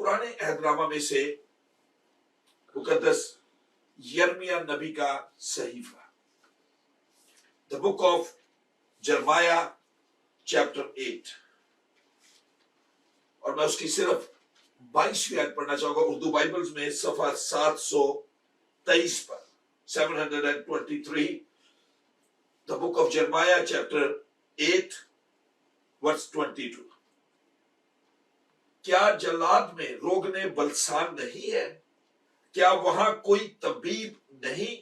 पुराने अहदनामा में से मुकद्दस यिर्मयाह नबी का सहीफा, the book of Jeremiah chapter 8, और मैं उसकी सिर्फ 22वीं आयत पढ़ना चाहूंगा। उर्दू बाइबल्स में सफा 723 पर 723, the book of Jeremiah chapter 8 verse 22। क्या जल्लाद में रोगने बलसान नहीं है? क्या वहां कोई तबीब नहीं?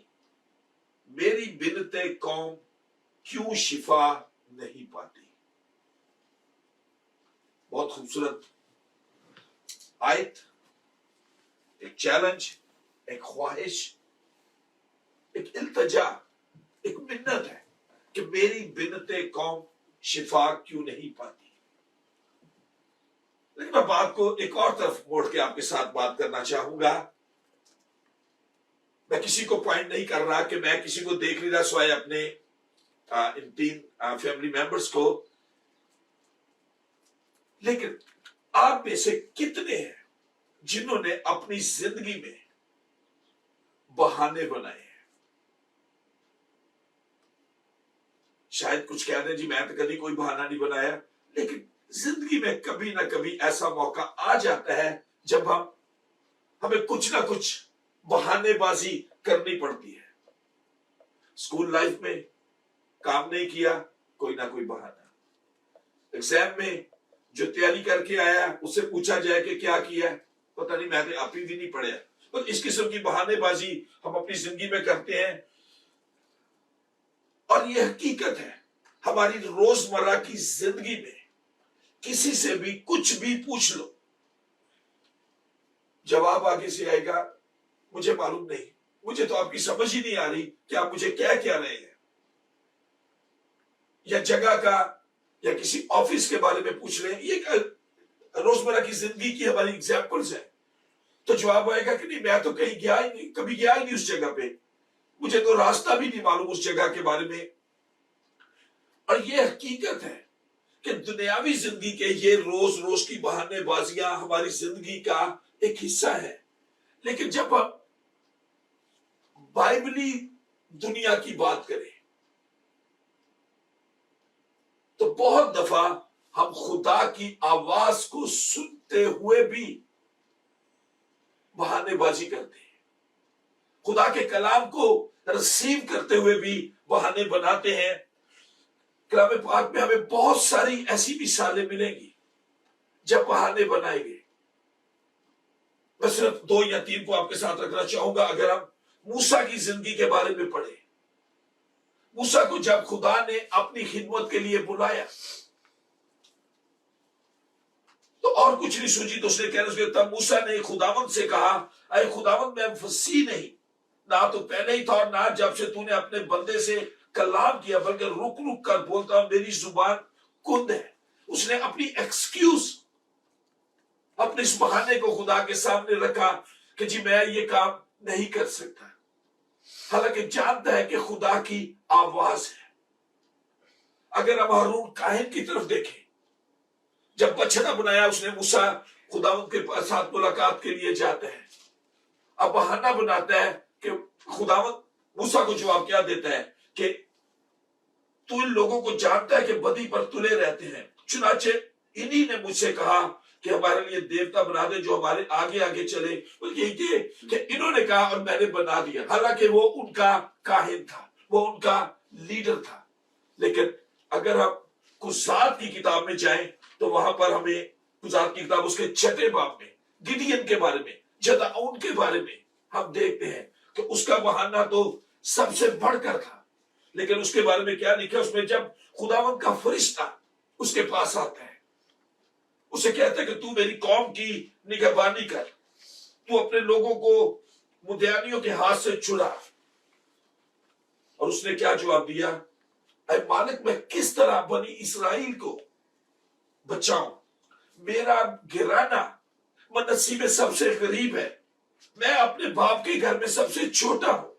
मेरी बिनते कौम क्यों शिफा नहीं पाती? बहुत खूबसूरत आयत, एक चैलेंज, एक ख्वाहिश, एक इल्तजा, एक मिन्नत है कि मेरी बिनते कौम शिफा क्यों नहीं पाती। लेकिन मैं बात को एक और तरफ मोड़ के आपके साथ बात करना चाहूंगा। मैं किसी को पॉइंट नहीं कर रहा कि मैं किसी को देख नहीं रहा सिवाय अपने इन 3 फैमिली मेंबर्स को, लेकिन आप में से कितने हैं जिन्होंने अपनी जिंदगी में बहाने बनाए हैं? शायद कुछ कह दें जी मैं तो कभी कोई बहाना नहीं बनाया, लेकिन जिंदगी में कभी ना कभी ऐसा मौका आ जाता है जब हमें कुछ ना कुछ बहानेबाजी करनी पड़ती है। स्कूल लाइफ में काम नहीं किया, कोई ना कोई बहाना। एग्जाम में जो तैयारी करके आया उससे पूछा जाए कि क्या किया, पता नहीं मैं तो आप ही भी नहीं पढ़ा। तो इस किस्म की बहानेबाजी हम अपनी जिंदगी में करते हैं, और यह हकीकत है हमारी रोजमर्रा की जिंदगी में किसी से भी कुछ भी पूछ लो, जवाब आगे से आएगा मुझे मालूम नहीं, मुझे तो आपकी समझ ही नहीं आ रही कि आप मुझे क्या कह रहे हैं। या जगह का या किसी ऑफिस के बारे में पूछ लें, ये रोजमर्रा की जिंदगी की हमारी एग्जाम्पल्स है। तो जवाब आएगा कि नहीं मैं तो कहीं गया ही नहीं, कभी गया ही नहीं उस जगह पे, मुझे तो रास्ता भी नहीं मालूम उस जगह के बारे में। और ये हकीकत है कि दुनियावी जिंदगी के ये रोज रोज की बहानेबाजियां हमारी जिंदगी का एक हिस्सा है। लेकिन जब हम बाइबली दुनिया की बात करें तो बहुत दफा हम खुदा की आवाज को सुनते हुए भी बहानेबाजी करते हैं, खुदा के कलाम को रिसीव करते हुए भी बहाने बनाते हैं। कलाम पाक में हमें बहुत सारी ऐसी मिसालें मिलेंगी जब बहाने बनाए गए। मैं सिर्फ 2 या 3 को आपके साथ रखना चाहूंगा। अगर हम मूसा की जिंदगी के बारे में पढ़े, मूसा को जब खुदा ने अपनी खिदमत के लिए बुलाया तो और कुछ नहीं सूझी तो उसने कहना तब मूसा ने खुदावंद से कहा, अरे खुदावंद मैं फसीह नहीं, ना तो पहले ही था और ना जब से तूने अपने बंदे से कलाम किया, बल्कि रुक रुक कर बोलता हूं, मेरी जुबान कुंद है। उसने अपनी एक्सक्यूज, अपने इस बहाने को खुदा के सामने रखा कि जी मैं ये काम नहीं कर सकता, हालांकि जानता है कि खुदा की आवाज है। अगर हम हारून काहिन की तरफ देखें, जब बछड़ा बनाया उसने मूसा खुदावंद के साथ मुलाकात के लिए जाता है, अब बहाना बनाता है कि खुदावंद मूसा को जवाब क्या देता है कि तू इन लोगों को जानता है कि बदी पर तुले रहते हैं, चुनाचे इन्हीं ने मुझसे कहा कि हमारे लिए देवता बना दे जो हमारे आगे आगे चले। यही थे कि इन्होंने कहा और मैंने बना दिया, हालांकि वो उनका काहिन था, वो उनका लीडर था। लेकिन अगर हम कुज़ात की किताब में जाएं तो वहां पर हमें कुज़ात की किताब उसके 6 बाब में गिदियन के बारे में, जदाऊन के बारे में हम देखते हैं कि उसका बहाना तो सबसे बढ़कर था। लेकिन उसके बारे में क्या लिखा उसमें, जब खुदावंद का फरिश्ता उसके पास आता है, उसे कहता है कि तू मेरी कौम की निगहबानी कर, तू अपने लोगों को मुद्यानियों के हाथ से छुड़ा। और उसने क्या जवाब दिया, ऐ मालिक मैं किस तरह बनी इसराइल को बचाऊं, मेरा घराना मनस्सी में सबसे गरीब है, मैं अपने बाप के घर में सबसे छोटा हूं।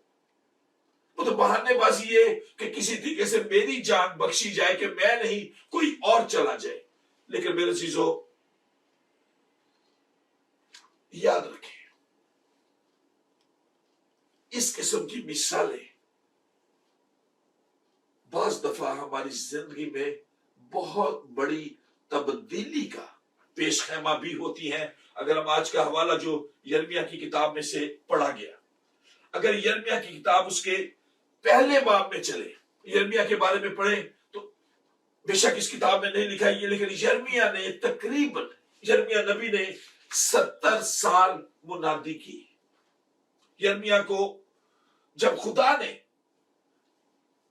वो तो बहानेबाजी है कि किसी तरीके से मेरी जान बख्शी जाए कि मैं नहीं कोई और चला जाए। लेकिन मेरे चीजों, याद रखें, इस किस्म की मिसालें बाज दफा हमारी जिंदगी में बहुत बड़ी तब्दीली का पेश खैमा भी होती हैं। अगर हम आज का हवाला जो यिर्मयाह की किताब में से पढ़ा गया, अगर यिर्मयाह की किताब उसके पहले बाब में चले, यिर्मयाह के बारे में पढ़े, तो बेशक इस किताब में नहीं लिखा है ये, लेकिन यिर्मयाह ने तकरीबन, यिर्मयाह नबी ने 70 साल मुनादी की। यिर्मयाह को जब खुदा ने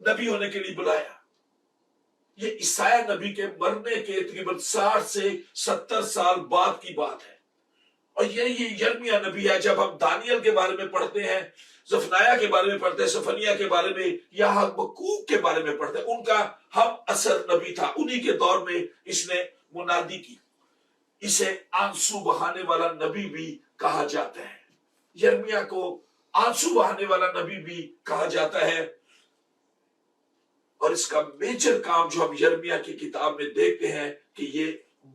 नबी होने के लिए बुलाया, ये ईसाया नबी के मरने के तकरीबन 60 से 70 साल बाद की बात है। और ये यिर्मयाह नबी है। जब हम दानियल के बारे में पढ़ते हैं, जफनाया के बारे में पढ़ते हैं, सफनिया के बारे में, या हबक्कूक के बारे में पढ़ते हैं, उनका हम असर नबी था, उन्हीं के दौर में इसने मुनादी की। इसे आंसू बहाने वाला नबी भी कहा जाता है। यिर्मयाह को आंसू बहाने वाला नबी भी कहा जाता है। और इसका मेजर काम जो हम यिर्मयाह की किताब में देखते हैं कि ये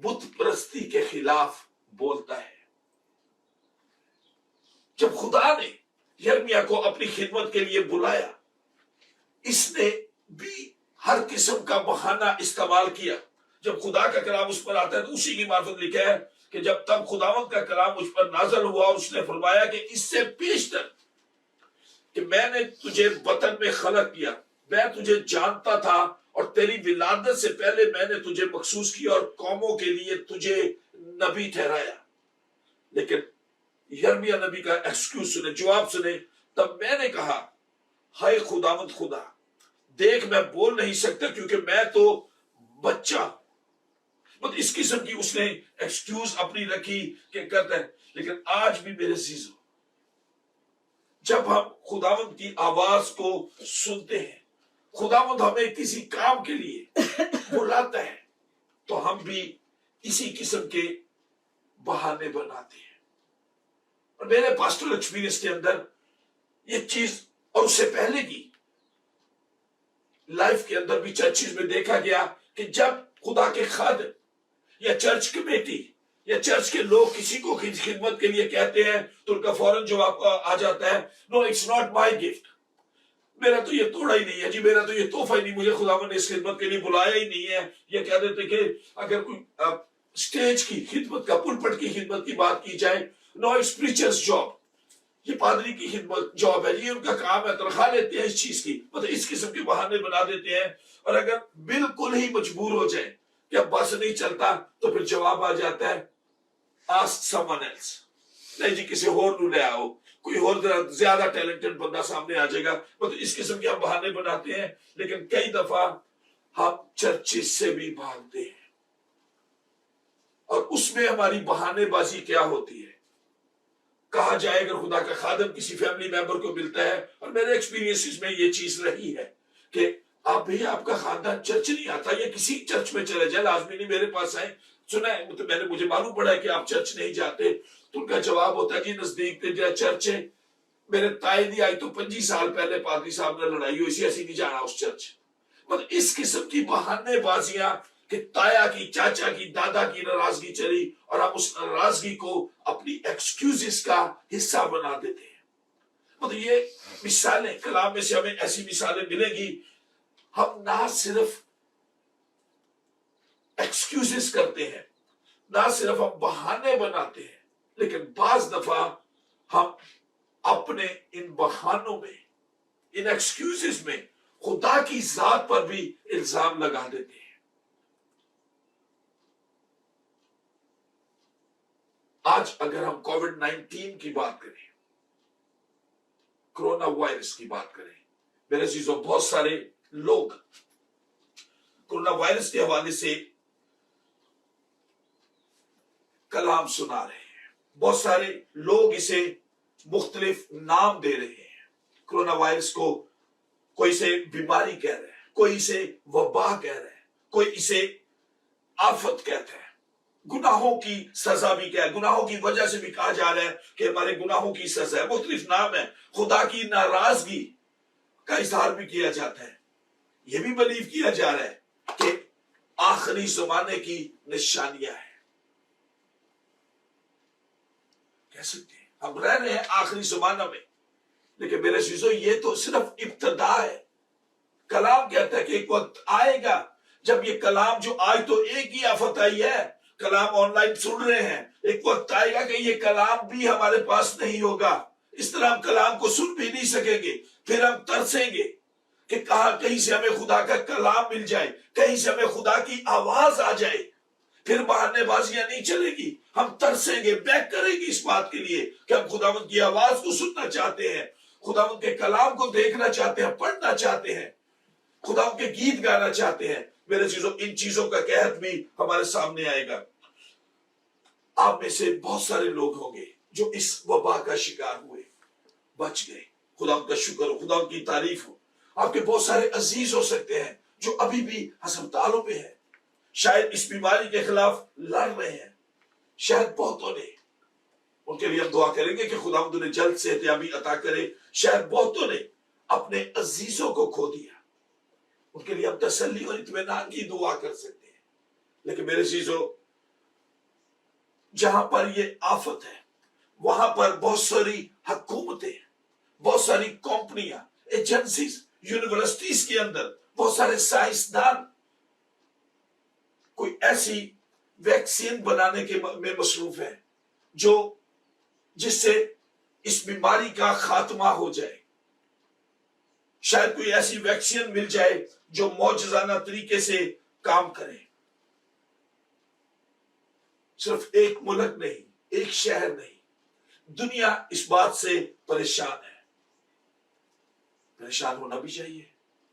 बुत परस्ती के खिलाफ बोलता है। जब खुदा ने यिर्मयाह को अपनी खिदमत के लिए बुलाया, इसने भी हर किस्म का बहाना इस्तेमाल किया। जब खुदा का कलाम उस पर आता है तो उसी की मार्फत लिखा है कि जब तब खुदावंद का कलाम उस पर नाज़िल हुआ और उसने फरमाया कि इससे पेशतर कि मैंने तुझे बतन में खलक किया, मैं तुझे जानता था और तेरी विलादत से पहले मैंने तुझे मखसूस किया और कौमों के लिए तुझे नबी ठहराया। लेकिन यिर्मयाह नबी का एक्सक्यूज सुने, जवाब सुने। तब मैंने कहा, हाय खुदावंद खुदा, देख मैं बोल नहीं सकता क्योंकि मैं तो बच्चा। मतलब इस किस्म की उसने एक्सक्यूज अपनी रखी कि करता है। लेकिन आज भी मेरे अजीजों, जब हम खुदावंद की आवाज को सुनते हैं, खुदावंद हमें किसी काम के लिए बुलाता है, तो हम भी इसी किस्म के बहाने बनाते हैं। और मेरे पास्टरल एक्सपीरियंस के अंदर ये चीज, और उससे पहले की लाइफ के अंदर भी चर्चिज में देखा गया कि जब खुदा के खादिम या चर्च कमेटी या चर्च के लोग किसी को खिदमत के लिए कहते हैं, तो उनका फौरन जवाब आ जाता है, no it's not my gift, मेरा तो ये तोड़ा ही नहीं है जी, मेरा तो ये तोहफा ही नहीं, मुझे खुदावंद ने इस खिदमत के लिए बुलाया ही नहीं है। ये कह देते कि अगर कोई स्टेज की खिदमत का, पुलपट की खिदमत की बात की जाए, नो इट्स प्रीचर्स जॉब, ये पादरी की खिदमत जॉब है, ये उनका काम है, तनख्वाह लेते हैं इस चीज की। मतलब इस किस्म के बहाने बना देते हैं। और अगर बिल्कुल ही मजबूर हो जाए कि अब बस नहीं चलता, तो फिर जवाब आ जाता है, ask someone else, नहीं जी किसी और को ले आओ, कोई और ज्यादा टैलेंटेड बंदा सामने आ जाएगा। मतलब इस किस्म के हम बहाने बनाते हैं। लेकिन कई दफा हम चर्चिस से भी भागते हैं, और उसमें हमारी बहानेबाजी क्या होती है। कहा जाए अगर खुदा का खादम किसी फैमिली मेंबर को मिलता है, और मेरे एक्सपीरियंसेस में ये चीज रही है कि आप भैया आपका खानदान चर्च नहीं आता, या किसी चर्च में चले जाए, लाजमी नहीं मेरे पास आए, सुना है मतलब मुझे मालूम पड़ा है कि आप चर्च नहीं जाते, तो उनका जवाब होता है जी नजदीक चर्च है, मेरे ताए दी आई तो 25 साल पहले पादरी साहब ने लड़ाई हुई सी, ऐसी नहीं जाना उस चर्च। मतलब इस किस्म की बहानेबाजियां कि ताया की, चाचा की, दादा की नाराजगी चली, और हम उस नाराजगी को अपनी एक्सक्यूजेस का हिस्सा बना देते हैं। मतलब ये मिसालें कलाम में से हमें ऐसी मिसालें मिलेंगी। हम ना सिर्फ एक्सक्यूजेस करते हैं, ना सिर्फ हम बहाने बनाते हैं, लेकिन बाज दफा हम अपने इन बहानों में, इन एक्सक्यूजेस में खुदा की जात पर भी इल्जाम लगा देते हैं। आज अगर हम कोविड-19 की बात करें, कोरोना वायरस की बात करें, मेरे चीजों बहुत सारे लोग कोरोना वायरस के हवाले से कलाम सुना रहे हैं। बहुत सारे लोग इसे मुख्तलिफ नाम दे रहे हैं। कोरोना वायरस को कोई इसे बीमारी कह रहा है, कोई इसे वबा कह रहा है, कोई इसे आफत कहता है, गुनाहों की सजा भी क्या है, गुनाहों की वजह से भी कहा जा रहा है कि हमारे गुनाहों की सजा है, मुख्तलिफ नाम है। खुदा की नाराजगी का इजहार भी किया जाता है। यह भी बिलीव किया जा रहा है कि आखिरी जमाने की निशानियां हैं। کہہ سکتے ہیں ہم رہ رہے ہیں آخری زمانہ میں، لیکن میرے عزیزو یہ تو صرف ابتدا ہے۔ کلام کہتا ہے کہ ایک وقت آئے گا جب یہ کلام جو آج تو ایک ہی آفت آئی ہے، کلام آن لائن سن رہے ہیں، ایک وقت آئے گا کہ یہ کلام بھی ہمارے پاس نہیں ہوگا، اس طرح ہم کلام کو سن بھی نہیں سکیں گے، پھر ہم ترسیں گے کہ کہیں سے ہمیں خدا کا کلام مل جائے، کہیں سے ہمیں خدا کی آواز آ جائے، پھر بہانے بازیاں نہیں چلے گی، ہم ترسیں گے، بیک کریں گے اس بات کے لیے کہ ہم خداوند کی آواز کو سننا چاہتے ہیں، خداوند کے کلام کو دیکھنا چاہتے ہیں، پڑھنا چاہتے ہیں، خداوند کے گیت گانا چاہتے ہیں۔ میرے چیزوں ان چیزوں کا قحط بھی ہمارے سامنے آئے گا۔ آپ میں سے بہت سارے لوگ ہوں گے جو اس وبا کا شکار ہوئے، بچ گئے، خداوند کا شکر ہو، خداوند کی تعریف ہو۔ آپ کے بہت سارے عزیز ہو سکتے ہیں جو ابھی بھی ہسپتالوں میں ہیں، شاید اس بیماری کے خلاف لڑ رہے ہیں، شاید بہتوں نے، ان کے لیے ہم دعا کریں گے کہ خداوند انہیں جلد صحتیابی عطا کرے۔ شاید بہتوں نے اپنے عزیزوں کو کھو دیا، ان کے لیے ہم تسلی اور اطمینان کی دعا کر سکتے ہیں۔ لیکن میرے عزیزو، جہاں پر یہ آفت ہے وہاں پر بہت ساری حکومتیں، بہت ساری کمپنیاں، ایجنسیز، یونیورسٹیز کے اندر بہت سارے سائنسدان کوئی ایسی ویکسین بنانے کے میں مصروف ہیں جس سے اس بیماری کا خاتمہ ہو جائے۔ شاید کوئی ایسی ویکسین مل جائے جو معجزانہ طریقے سے کام کرے۔ صرف ایک ملک نہیں، ایک شہر نہیں، دنیا اس بات سے پریشان ہے۔ پریشان ہونا بھی چاہیے،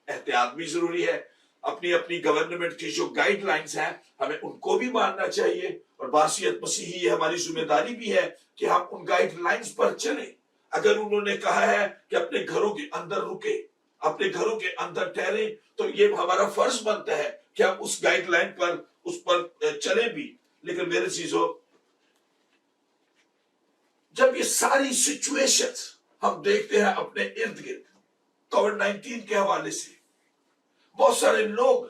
احتیاط بھی ضروری ہے۔ اپنی اپنی گورنمنٹ کی جو گائیڈ لائنز ہیں ہمیں ان کو بھی ماننا چاہیے، اور بحیثیت مسیحی یہ ہماری ذمہ داری بھی ہے کہ ہم ان گائیڈ لائنز پر چلیں۔ اگر انہوں نے کہا ہے کہ اپنے گھروں کے اندر رکے، اپنے گھروں کے اندر ٹھہرے، تو یہ ہمارا فرض بنتا ہے کہ ہم اس گائیڈ لائن پر اس پر چلیں بھی۔ لیکن میرے چیزوں، جب یہ ساری سچویشنز ہم دیکھتے ہیں اپنے ارد گرد کووڈ 19 کے حوالے سے، بہت سارے لوگ،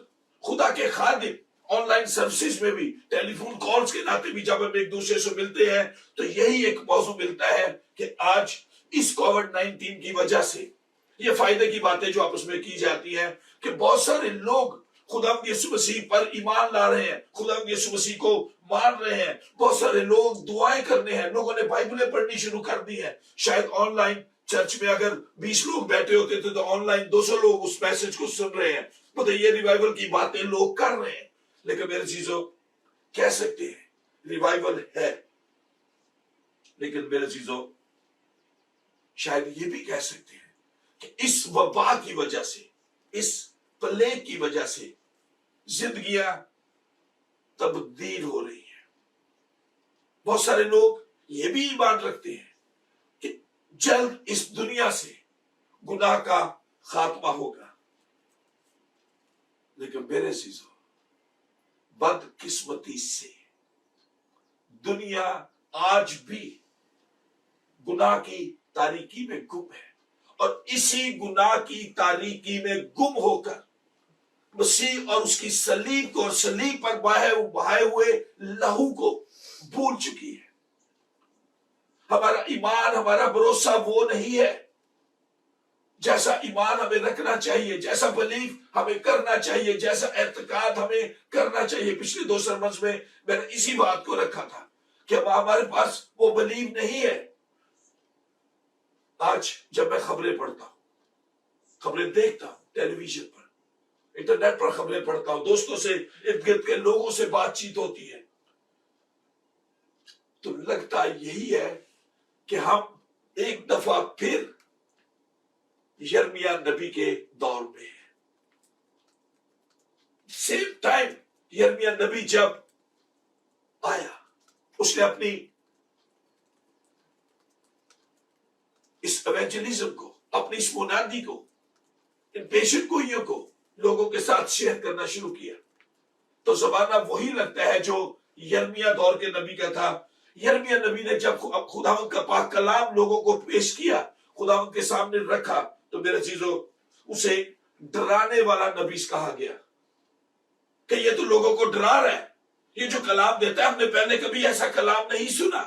خدا کے خادم، آن لائن سروسز میں بھی، ٹیلی فون کالز کے ناطے بھی جب ہم ایک دوسرے سے ملتے ہیں تو یہی ایک موضوع ملتا ہے کہ آج اس کووڈ 19 کی وجہ سے یہ فائدے کی باتیں جو آپس میں کی جاتی ہیں کہ بہت سارے لوگ خداوند یسوع مسیح پر ایمان لا رہے ہیں، خداوند یسوع مسیح کو مان رہے ہیں، بہت سارے لوگ دعائیں کرنے ہیں، لوگوں نے بائبلیں پڑھنی شروع کر دی ہیں۔ شاید آن لائن چرچ میں اگر 20 لوگ بیٹھے ہوتے تھے تو آن لائن 200 لوگ اس میسج کو سن رہے ہیں۔ پتہ یہ ریوائیول کی باتیں لوگ کر رہے ہیں۔ لیکن میرے چیزوں، کہہ سکتے ہیں ریوائیول ہے، لیکن میرے چیزوں شاید یہ بھی کہہ سکتے ہیں کہ اس وبا کی وجہ سے، اس پلیگ کی وجہ سے زندگیاں تبدیل ہو رہی ہیں۔ بہت سارے لوگ یہ بھی ایمان رکھتے ہیں کہ جلد اس دنیا سے گناہ کا خاتمہ ہوگا۔ لیکن میرے عزیزو، بدقسمتی سے دنیا آج بھی گناہ کی تاریکی میں گم ہے، اور اسی گناہ کی تاریکی میں گم ہو کر مسیح اور اس کی صلیب کو اور صلیب پر بہائے ہوئے لہو کو بھول چکی ہے۔ ہمارا ایمان، ہمارا بھروسہ وہ نہیں ہے جیسا ایمان ہمیں رکھنا چاہیے، جیسا بلیف ہمیں کرنا چاہیے، جیسا اعتقاد ہمیں کرنا چاہیے۔ پچھلے 2 سرمنز میں نے اسی بات کو رکھا تھا کہ ہمارے پاس وہ بلیف نہیں ہے۔ آج جب میں خبریں پڑھتا ہوں، خبریں دیکھتا ہوں، ٹیلی ویژن پر، انٹرنیٹ پر خبریں پڑھتا ہوں، دوستوں سے، ارد گرد کے لوگوں سے بات چیت ہوتی ہے، تو لگتا یہی ہے کہ ہم ایک دفعہ پھر یرمیہ نبی کے دور میں ہیں۔ سیم ٹائم یرمیہ نبی جب آیا، اس نے اپنی اس ایونجلزم کو، اپنی اس منادی کو، ان پیشن گوئیوں کو لوگوں کے ساتھ شیئر کرنا شروع کیا، تو زمانہ وہی لگتا ہے جو یرمیہ دور کے نبی کا تھا۔ یرمیہ نبی نے جب خداوند کا پاک کلام لوگوں کو پیش کیا، خداوند کے سامنے رکھا، تو میرے چیزوں، اسے ڈرانے والا نبی کہا گیا کہ یہ تو لوگوں کو ڈرا رہا ہے، یہ جو کلام دیتا ہے ہم نے پہلے کبھی ایسا کلام نہیں سنا۔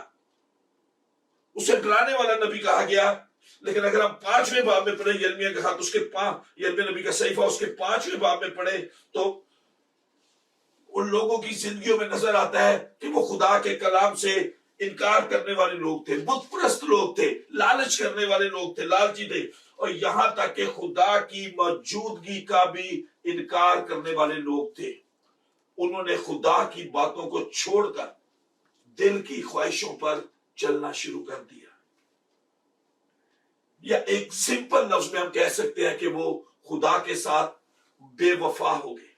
उसे डराने वाला नबी कहा गया। लेकिन अगर हम 5वें बाब में पढ़े यिर्मयाह के हाथ, उसके यिर्मयाह नबी का सहीफा उसके 5वें बाब में पढ़े, तो उन लोगों की जिंदगियों में नजर आता है कि वो खुदा के कलाम से इनकार करने वाले लोग थे, बुत परस्त लोग थे, लालच करने वाले लोग थे, लालची थे, और यहां तक कि खुदा की मौजूदगी का भी इनकार करने वाले लोग थे। उन्होंने खुदा की बातों को छोड़कर दिल की ख्वाहिशों पर चलना शुरू कर दिया। या एक सिंपल लफ्ज में हम कह सकते हैं कि वो खुदा के साथ बेवफा हो गए।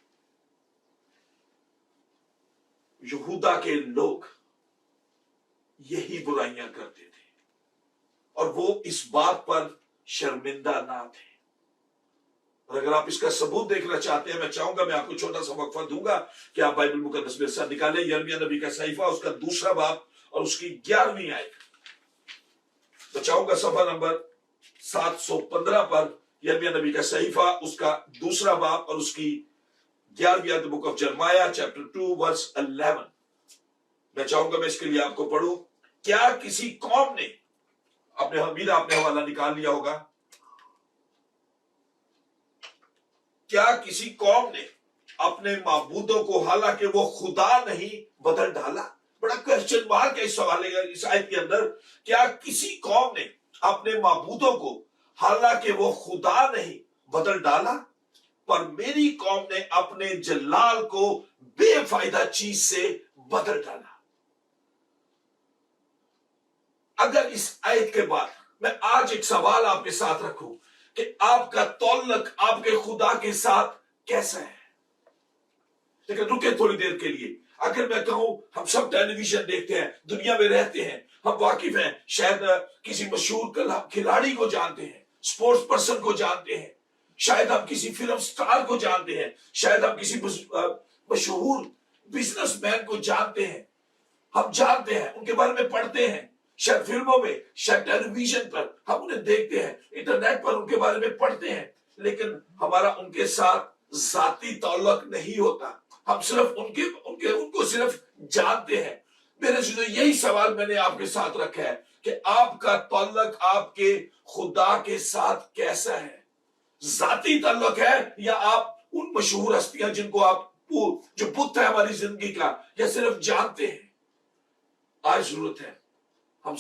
यहूदा के लोग यही बुराइयां करते थे और वो इस बात पर शर्मिंदा ना थे। और अगर आप इसका सबूत देखना चाहते हैं, मैं चाहूंगा, मैं आपको छोटा सा वक्फा दूंगा कि आप बाइबल मुकद्दस में से निकालें यिर्मयाह नबी का सहीफा उसका 2 बाब और उसकी 11वीं आयत। मैं चाहूंगा सफा नंबर 715 पर यिर्मयाह नबी का सहीफा उसका 2 बाब और उसकी 11वीं आयत, book of Jeremiah chapter 2 verse 11। मैं चाहूंगा मैं इसके लिए आपको पढ़ूं। क्या किसी कौम ने अपने हमीदा आपने हवाला निकाल लिया होगा, क्या किसी कौम ने अपने माबूदों को, हालांकि वो खुदा नहीं, बदल डाला? बड़ा क्वेश्चन मार्क है इस सवाल इस आयत के अंदर। क्या किसी कौम ने अपने माबूदों को, हालांकि वो खुदा नहीं, बदल डाला? पर मेरी कौम ने अपने जलाल को बेफायदा चीज से बदल डाला। अगर इस आयत के बाद मैं आज एक सवाल आपके साथ रखूं कि आपका तौल्लक आपके खुदा के साथ कैसा है, लेकिन रुके थोड़ी देर के लिए। अगर मैं कहूं, हम सब टेलीविजन देखते हैं, दुनिया में रहते हैं, हम वाकिफ हैं, शायद किसी मशहूर खिलाड़ी को जानते हैं, स्पोर्ट्स पर्सन को जानते हैं, शायद हम किसी फिल्म स्टार को जानते हैं, शायद हम किसी मशहूर बिजनेसमैन को जानते हैं, हम जानते हैं, उनके बारे में पढ़ते हैं, शायद फिल्मों में, शायद टेलीविजन पर हम उन्हें देखते हैं, इंटरनेट पर उनके बारे में पढ़ते हैं, लेकिन हमारा उनके साथ जाती ताल्लुक नहीं होता। हम सिर्फ उनको सिर्फ जानते हैं। मेरे जो यही सवाल मैंने आपके साथ रखा है कि आपका ताल्लुक आपके खुदा के साथ कैसा है? जाती ताल्लुक है या आप उन मशहूर हस्तियां जिनको आप जो बुत है हमारी जिंदगी का, या सिर्फ जानते हैं? आज जरूरत है हम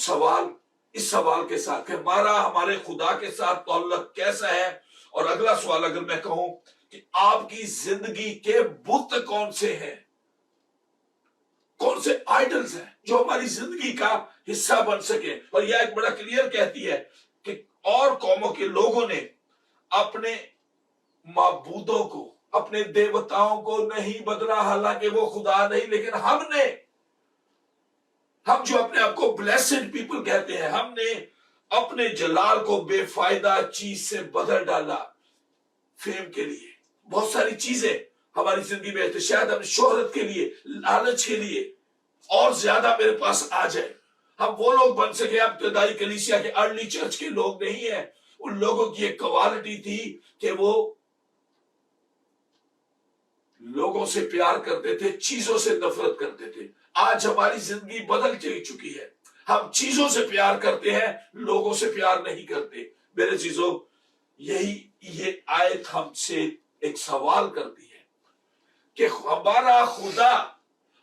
इस सवाल के साथ कि हमारे खुदा के साथ ताल्लुक कैसा है। और अगला सवाल अगर मैं कहूं कि आपकी जिंदगी के बुत कौन से हैं, कौन से आइडल्स हैं जो हमारी जिंदगी का हिस्सा बन सके। और यह एक बड़ा क्लियर कहती है कि और कौमों के लोगों ने अपने माबूदों को, अपने देवताओं को नहीं बदला, हालांकि वो खुदा नहीं, लेकिन हम जो अपने आप को ब्लेस्ड पीपल कहते हैं, हमने अपने जलाल को बेफायदा चीज से बदल डाला। फेम के लिए बहुत सारी चीजें हमारी जिंदगी में थे, शायद हम शोहरत के लिए, लालच के लिए और ज्यादा मेरे पास आ जाए, हम वो लोग बन सके। अब इब्तिदाई कलीसिया के, अर्ली चर्च के लोग नहीं है। उन लोगों की एक क्वालिटी थी कि वो लोगों से प्यार करते थे, चीजों से नफरत करते थे। आज हमारी जिंदगी बदल चुकी है, हम चीजों से प्यार करते हैं, लोगों से प्यार नहीं करते। मेरे चीजों, ये आयत हमसे एक सवाल करती है कि हमारा खुदा